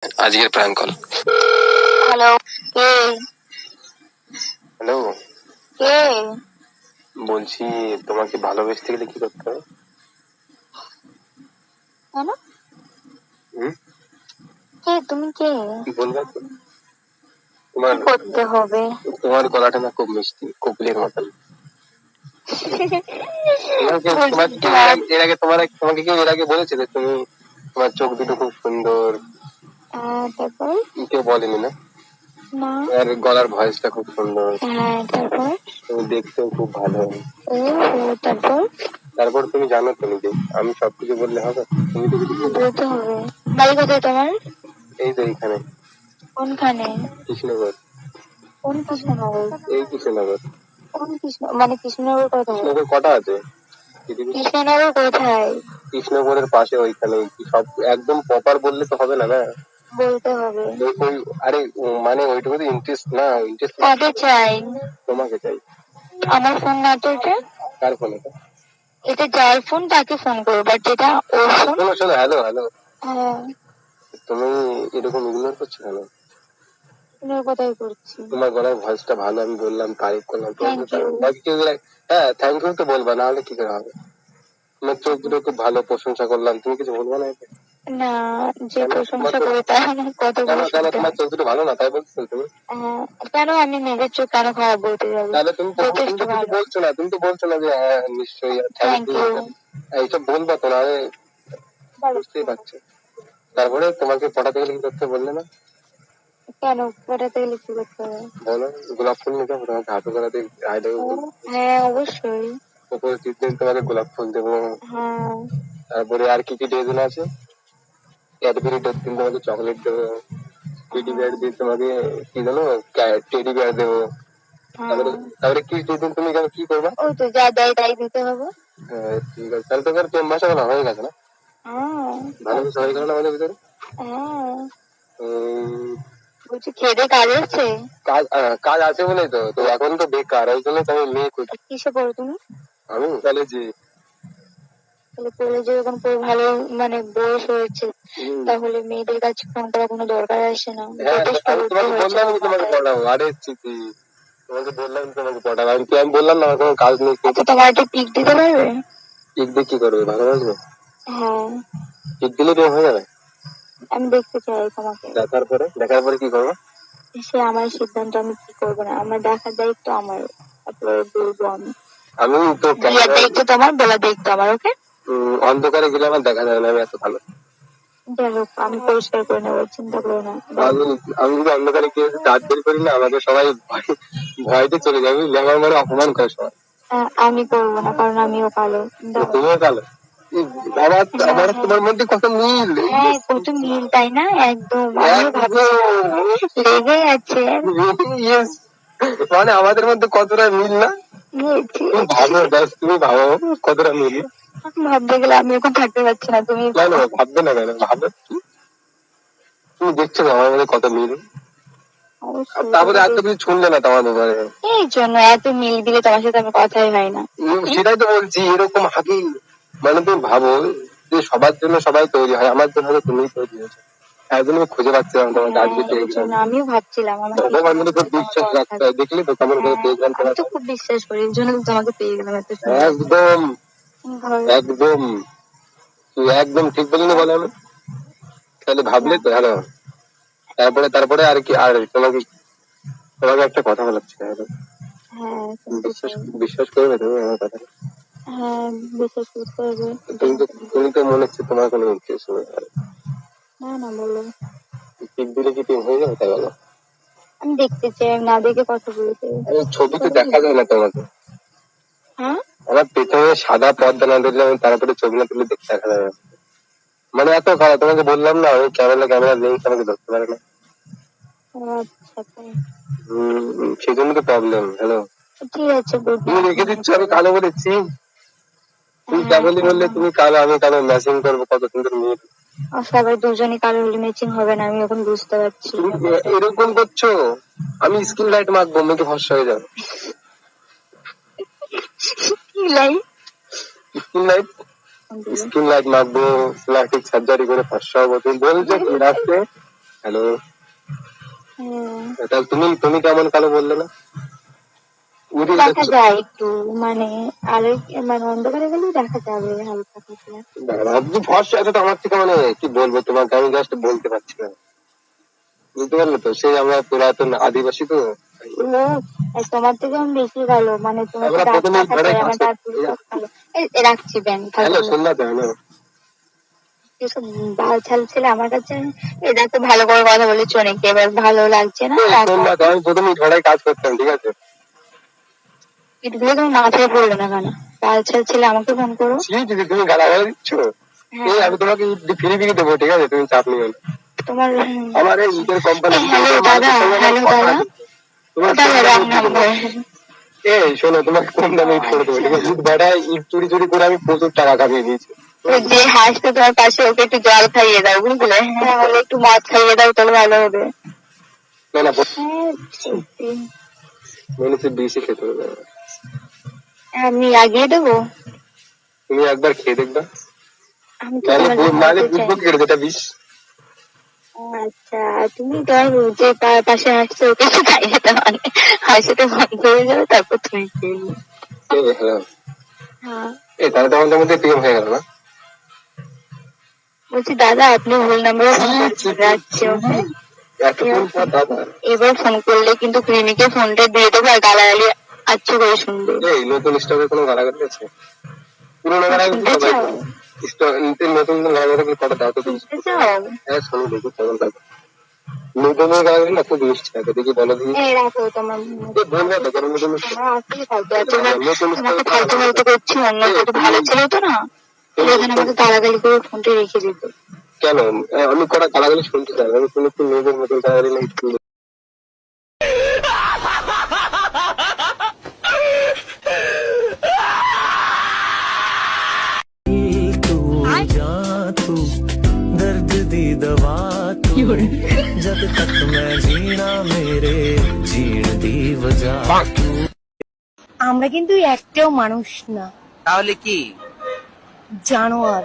আজকের prank call. Hello, কে? Hello, কে? বলছি তোমাকে ভালোবেসতে গেলে কি করতে হবে? কেন? হুম, কে তুমি? কে? বলবে তো? কি করতে হবে? তোমার গলাটা না খুব মিষ্টি, কোকিলের মতন। তোমাকে কেউ এর আগে বলেছে যে তোমার চোখ দুটো খুব সুন্দর? তারপর? কেউ বলেনি না? না। আর গলার ভয়েসটা খুব সুন্দর, তারপর? তুমি দেখতেও খুব ভালো। তারপর? তারপর তুমি জানো তো নিজে, আমি সবকিছু বললে হবে? তুমি তো কিছু বলতে হবে। বাড়ি কোথায় তোমার? এই তো এইখানে, কোনখানে? কৃষ্ণনগর। কোন কৃষ্ণনগর? এই কৃষ্ণনগর। কোন কৃষ্ণ মানে কৃষ্ণনগর কোথায়? কৃষ্ণনগর কটা আছে? কৃষ্ণনগর কোথায়? কৃষ্ণনগরের পাশে ওইখানে। সব একদম প্রপার বললে তো হবে না না, বলতে হবে। আরে মানে ওইটুকু তো ইন্টারেস্ট না, ইন্টারেস্ট কাকে চাই? তোমাকে চাই। আমার ফোন না তো এটা। কার ফোন এটা? এটা যার ফোন তাকে ফোন করো, বাট যেটা ওর ফোন। শোনো শোনো, হ্যালো হ্যালো, হ্যাঁ, তুমি এরকম ইগনোর করছো কেন? তুমি কোথায় করছি? তোমার গলার ভয়েসটা ভালো, আমি বললাম, তারিফ করলাম। Thank you. হ্যাঁ, থ্যাংক ইউ তো বলবা, না হলে কি করে হবে? তোমার চোখ দুটো খুব ভালো, প্রশংসা করলাম, তুমি কিছু বলবো না এতে? না, যে প্রশংসা করে তার আমার কতগুলো কেন শুনতে তোমার হয়। চোখ দুটো ভালো না তাই বলছো তুমি? কেন আমি নিজের চোখ কেন খারাপ বলতে যাবো? তাহলে তুমি যথেষ্ট তো কিছু ভালো। বলছো না, তুমি তো বলছো না যে হ্যাঁ নিশ্চয়ই থ্যাংক থ্যাংক ইউ, ইউ। এইসব বলবা তো না? বুঝতেই পারছো। তারপরে তোমাকে পটাতে গেলে কি করতে বললে না? কেন পটাতে গেলে কি করতে হবে? বলো, গোলাপ ফুল নিতে হবে তোমাকে, হাতে করাতে আই লাভ ইউ। হ্যাঁ, অবশ্যই। উপস্থিত দিন তোমাকে গোলাপ ফুল দেবো। হ্যাঁ। তারপরে আর কি কি ডে দিন আছে? ক্যাডবেরি ডে দিন তোমাকে চকলেট দেবো। টেডি বিয়ার দিন তোমাকে কি জানো, টেডি বিয়ার দেবো। তারপরে তারপরে কি ডে দিন তুমি কি করবা? ওই তো যা দেয় তাই দিতে হবে। হ্যাঁ ঠিক আছে, তাহলে তোমার প্রেম ভাষা বলা হয়ে গেছে না? ভালোবাসা হয়ে গেল না আমাদের ভিতরে? বলছি খেয়ে দিয়ে কাজ হচ্ছে? কাজ আছে বলেই তো এখন তো বেকার, ওই জন্য তো আমি মেয়ে খুঁজি। কিসে পড়ো তুমি? আমি কলেজে। তাহলে কলেজে যখন পুরো ভালো মানে বয়স হয়েছে, তাহলে মেয়েদের কাছে ফোন করার কোনো দরকার আসে না। যথেষ্ট আমি তোমাকে বললাম কি তোমাকে পড়াবো, আরে চিঠি তোমাকে বললাম তোমাকে পড়াবো, আমি বললাম না আমার কোনো কাজ নেই। আচ্ছা, তোমার একটা পিক দিতে পারবে? পিক দিয়ে কি করবে, ভালোবাসবে? হ্যাঁ, পিক দিলে প্রেম হয়ে যাবে? আমি দেখতে চাই তোমাকে। দেখার পরে কি করবো? সে আমার সিদ্ধান্ত, আমি কি করবো না আমার দেখার দায়িত্ব আমার। তারপরে বলবো আমি। আমি তো বিয়ের দায়িত্ব তোমার, বলার দায়িত্ব আমার। ওকে। অন্ধকারে গেলে আমার দেখা যাবে না, আমি এত ভালো। যাই হোক, আমি পরিষ্কার করে নেবো, চিন্তা করো না। আমি যদি অন্ধকারে গিয়ে দাঁত বের করি না, আমাকে সবাই ভয়তে চলে যাবে, আমার মানে অপমান করে সবাই। আমি করবো না, কারণ আমিও কালো। তুমিও কালো? আমার তোমার মধ্যে কত মিল! হ্যাঁ, কত মিল তাই না? একদম আমিও ভাবছি লেগে আছে। মানে আমাদের মধ্যে কতটা মিল না? তুমি ভাবো কতটা মিল। ভাবতে গেলে আমি এখন থাকতে পারছি না। তুমি কেন ভাববে না, কেন ভাবো? তুমি দেখছো না আমার মধ্যে কত মিল? তারপরে এত কিছু শুনলে না তোমার ব্যাপারে, এই জন্য এত মিল দিলে তোমার সাথে আমার কথাই হয় না। সেটাই তো বলছি, এরকম হাকি। মানে তুমি ভাবো যে সবার জন্য সবাই তৈরি হয়, আমার জন্য তুমি তৈরি হয়েছে। একজন খুঁজে পাচ্ছিলাম তোমাকে, আজকে পেয়ে গেলাম। আমিও ভাবছিলাম আমার বিশ্বাস রাখতে হয়, দেখলি তো কেমন করে পেয়ে গেলাম। আমি তো খুব বিশ্বাস করি, এর জন্য তোমাকে পেয়ে গেলাম এত একদম একদম, তুই একদম ঠিক বলিনি বলে আমি। তাহলে ভাবলে তো হ্যালো। তারপরে আর কি, আর তোমাকে একটা কথা বলাচ্ছি। বিশ্বাস করবে তুমি আমার কথা? হ্যাঁ, বিশ্বাস করতে হবে। তুমি তো মনে হচ্ছে তোমার কোনো ইন্টারেস্ট নেই। না, বলো। পিক দিলে কি প্রেম হয়ে যাবে তাই বলো? আমি দেখতে চাই, না দেখে কথা বলতে। ছবিতে দেখা যায় না তোমাকে। আমার পেছনে সাদা পর্দা না দিলে আমি তারপরে ছবি না তুলে দেখতে দেখা যাবে। মানে এত খারাপ, তোমাকে বললাম না ওই ক্যামেরা লেন্স আমাকে ধরতে পারে না। সেই জন্য তো প্রবলেম। হ্যালো, ঠিক আছে, তুমি রেখে দিচ্ছ আমি কালো বলেছি? তুমি কেবলই বললে তুমি কালো, আমি কালো, ম্যাচিং করবো, কত সুন্দর মেয়ে। সবাই দুজনই কালো হলে ম্যাচিং হবে না, আমি এখন বুঝতে পারছি। এরকম করছো, আমি স্কিন লাইট মাখবো, মেয়েকে ফর্সা হয়ে যাবে। স্কিন লাইট মাখবো, প্লাস্টিক সার্জারি করে ফর্সা হবো। তুমি বলছো কি রাখতে? হ্যালো, হুম, তাহলে তুমি কেমন কালো বললে না? উড়ে দেখা যাচ্ছ। যায় একটু, মানে আলো, মানে অন্ধকারে গেলেও দেখা যাবে হালকা পাতলা। আপনি ফর্সা আছে তো আমার থেকে, মানে কি বলবো তোমাকে, আমি জাস্ট বলতে পারছি না, বুঝতে পারলে তো? সেই আমরা পুরাতন আদিবাসী তো। ও, তোমার থেকে আমি বেশি ভালো, মানে তোমার তো আমরা দাঁত প্রথমে দেখা ঘরে যায়, কাজ আমার দাঁত গুলো সব ভালো। রাখছি ব্যান, হ্যালো, ফালতু শোন না তো, হ্যালো। এসব বাল ছাল ছেলে আমার কাছে। এটা তো ভালো করে কথা বলেছো অনেক, এবার ভালো লাগছে না, শোন রাখো। না তো, আমি প্রথমে ঘরে কাজ করতাম, ঠিক আছে? এগুলো তুমি মাথায় পড়লো না কেন? বাল ছাল ছেলে আমাকে ফোন করো। ছি, দিদি তুমি গালাগালি দিচ্ছ। এই হ্যাঁ, আমি তোমাকে ফিরে ফিরে দেবো, ঠিক আছে? তুমি চাপ নিও না। তোমার আমার এই ইটের কোম্পানি, হ্যালো দাদা, মানুষের সঙ্গে আমার হ্যালো কথা দাদা, আছে। তোমার কম দাদা দামে রং ইট দিয়ে দেবো। নাম্বার। এই শোনো, তোমাকে কম দামে ইট করে দেবো, ঠিক আছে? ইট ভাড়ায় ইট চুরি চুরি করে আমি প্রচুর টাকা কামিয়ে দিয়েছি। যে হাসতে তোমার পাশে, ওকে একটু জল খাইয়ে দাও, বুঝলে? হ্যাঁ, বলে একটু মদ খাইয়ে দাও, তাহলে ভালো হবে। না না, হ্যাঁ, সত্যি। মনে হচ্ছে বেশি খেতে হবে। আমি আগিয়ে দেবো। তুমি একবার খেয়ে দেখবে, আমি তো নাহলে তোমাকে নাহলে খাওয়াতে চাই বুঝবো না। কি করে যেটা বিষ। আচ্ছা, তুমি তোমার যে পাশে হাসছে ওকে একটু খাইয়ে দাও, মানে হাসিটা বন্ধ হয়ে যাবে, তারপর তুমি খেয়ে নিও। হ্যাঁ, হ্যাঁ, এই তাহলে তো আমাদের মধ্যে প্রেম হয়ে গেল না? বলছি দাদা, আপনি ভুল নাম্বারে ফোন করছেন, রাখছি, ওকে? এতক্ষণ পর দাদা। এবার ফোন করলে কিন্তু ক্লিনিকে ফোনটা দিয়ে দেবো, আর গালাগালি আচ্ছা করে শুনবে। এই নতুন স্টকে কোনো গালাগালি আছে? পুরোনো গালাগালি তো শুনতে সবাই চাও? করে। নতুন গালাগালি কটা দাও তো তুমি। শুনতে চাও? হ্যাঁ, শোনো দেখি কেমন লাগে। নতুন গালাগালি না খুব মিষ্টি থাকে, দেখি বলো দেখি। এই রাখো তোমার, বলবে তো, কারণ নতুন তোমার আসলেই ফালতু, আর তোমার নতুন তোমাকে ফালতু ফালতু করছি, অন্য একটু ভালো ছিল তো না, এখানে আমাকে গালাগালি করে ফোনটা রেখে দিত। কেন? আমি কটা গালাগালি শুনতে চাই, আমি কোনো একটু মেয়েদের মতন গালাগালি না একটু। तू जा तू दर्द दी दवा तू जब तक मैं जीना मेरे जीण दी वजह আমরা কিন্তু একটাও মানুষ না, তাহলে কি? জানোয়ার।